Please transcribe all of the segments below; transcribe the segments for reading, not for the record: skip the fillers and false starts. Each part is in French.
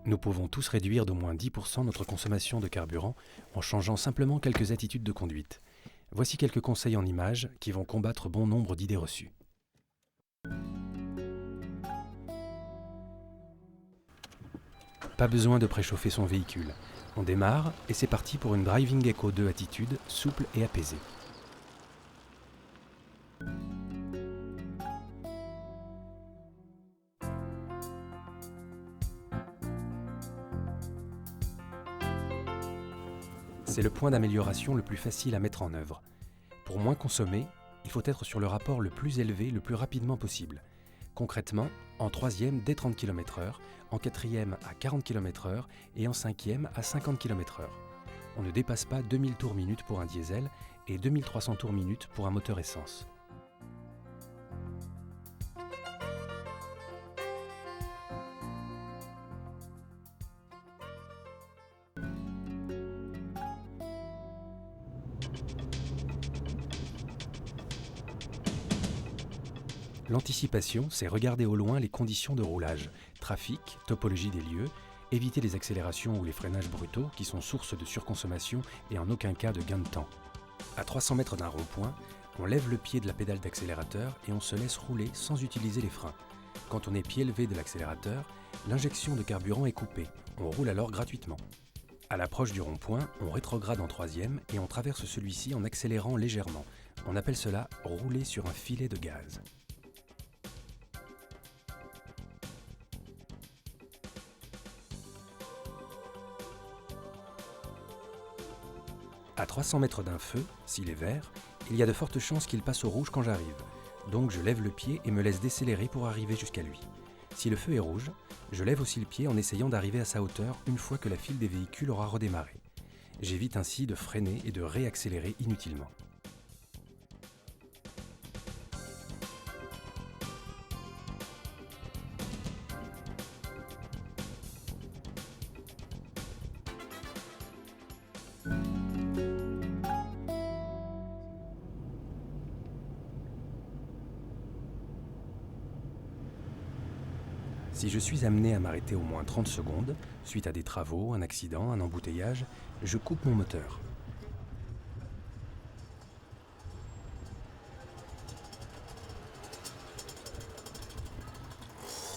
Nous pouvons tous réduire d'au moins 10% notre consommation de carburant en changeant simplement quelques attitudes de conduite. Voici quelques conseils en images qui vont combattre bon nombre d'idées reçues. Pas besoin de préchauffer son véhicule. On démarre et c'est parti pour une Driving Eco 2 attitude souple et apaisée. C'est le point d'amélioration le plus facile à mettre en œuvre. Pour moins consommer, il faut être sur le rapport le plus élevé le plus rapidement possible. Concrètement, en troisième dès 30 km/h, en quatrième à 40 km/h et en cinquième à 50 km/h. On ne dépasse pas 2000 tours minute pour un diesel et 2300 tours minute pour un moteur essence. L'anticipation, c'est regarder au loin les conditions de roulage, trafic, topologie des lieux, éviter les accélérations ou les freinages brutaux qui sont source de surconsommation et en aucun cas de gain de temps. À 300 mètres d'un rond-point, on lève le pied de la pédale d'accélérateur et on se laisse rouler sans utiliser les freins. Quand on est pied levé de l'accélérateur, l'injection de carburant est coupée, on roule alors gratuitement. À l'approche du rond-point, on rétrograde en troisième et on traverse celui-ci en accélérant légèrement. On appelle cela rouler sur un filet de gaz. À 300 mètres d'un feu, s'il est vert, il y a de fortes chances qu'il passe au rouge quand j'arrive. Donc je lève le pied et me laisse décélérer pour arriver jusqu'à lui. Si le feu est rouge, je lève aussi le pied en essayant d'arriver à sa hauteur une fois que la file des véhicules aura redémarré. J'évite ainsi de freiner et de réaccélérer inutilement. Si je suis amené à m'arrêter au moins 30 secondes, suite à des travaux, un accident, un embouteillage, je coupe mon moteur.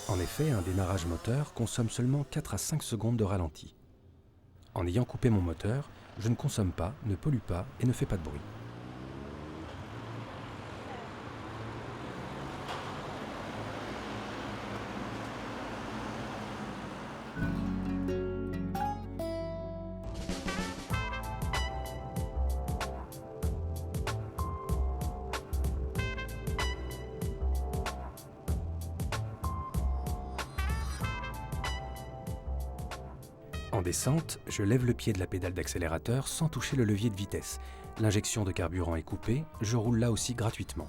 En effet, un démarrage moteur consomme seulement 4 à 5 secondes de ralenti. En ayant coupé mon moteur, je ne consomme pas, ne pollue pas et ne fais pas de bruit. En descente, je lève le pied de la pédale d'accélérateur sans toucher le levier de vitesse. L'injection de carburant est coupée, je roule là aussi gratuitement.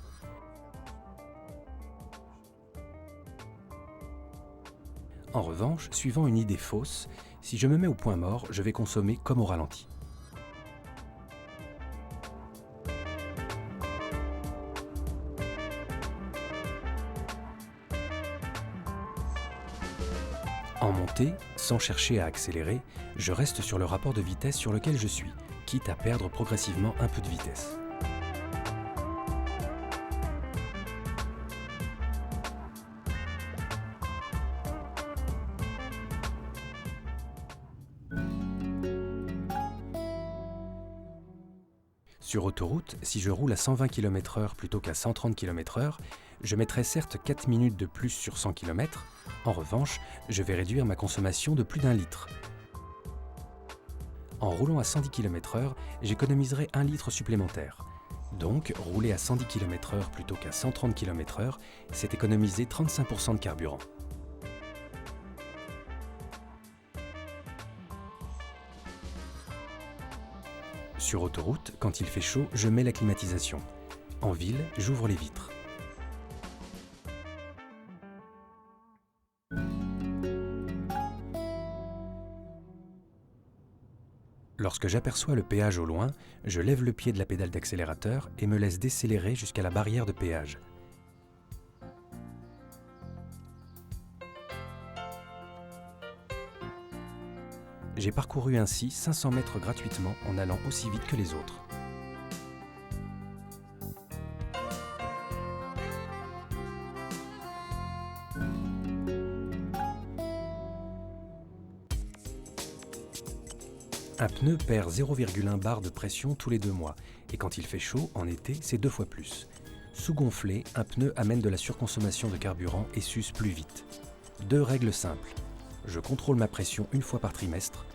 En revanche, suivant une idée fausse, si je me mets au point mort, je vais consommer comme au ralenti. En montée, sans chercher à accélérer, je reste sur le rapport de vitesse sur lequel je suis, quitte à perdre progressivement un peu de vitesse. Sur autoroute, si je roule à 120 km/h plutôt qu'à 130 km/h, je mettrai certes 4 minutes de plus sur 100 km. En revanche, je vais réduire ma consommation de plus d'1 litre. En roulant à 110 km/h, j'économiserai 1 litre supplémentaire. Donc, rouler à 110 km/h plutôt qu'à 130 km/h, c'est économiser 35% de carburant. Sur autoroute, quand il fait chaud, je mets la climatisation. En ville, j'ouvre les vitres. Lorsque j'aperçois le péage au loin, je lève le pied de la pédale d'accélérateur et me laisse décélérer jusqu'à la barrière de péage. J'ai parcouru ainsi 500 mètres gratuitement en allant aussi vite que les autres. Un pneu perd 0,1 bar de pression tous les 2 mois, et quand il fait chaud, en été, c'est 2 fois plus. Sous-gonflé, un pneu amène de la surconsommation de carburant et s'use plus vite. 2 règles simples. Je contrôle ma pression une fois par trimestre.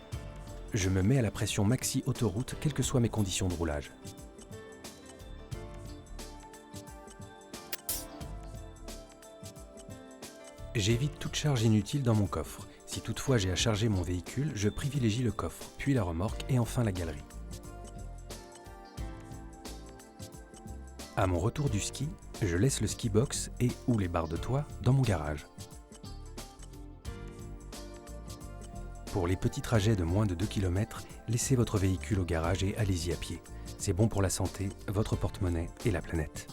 Je me mets à la pression maxi autoroute, quelles que soient mes conditions de roulage. J'évite toute charge inutile dans mon coffre. Si toutefois j'ai à charger mon véhicule, je privilégie le coffre, puis la remorque et enfin la galerie. À mon retour du ski, je laisse le ski box et ou les barres de toit dans mon garage. Pour les petits trajets de moins de 2 km, laissez votre véhicule au garage et allez-y à pied. C'est bon pour la santé, votre porte-monnaie et la planète.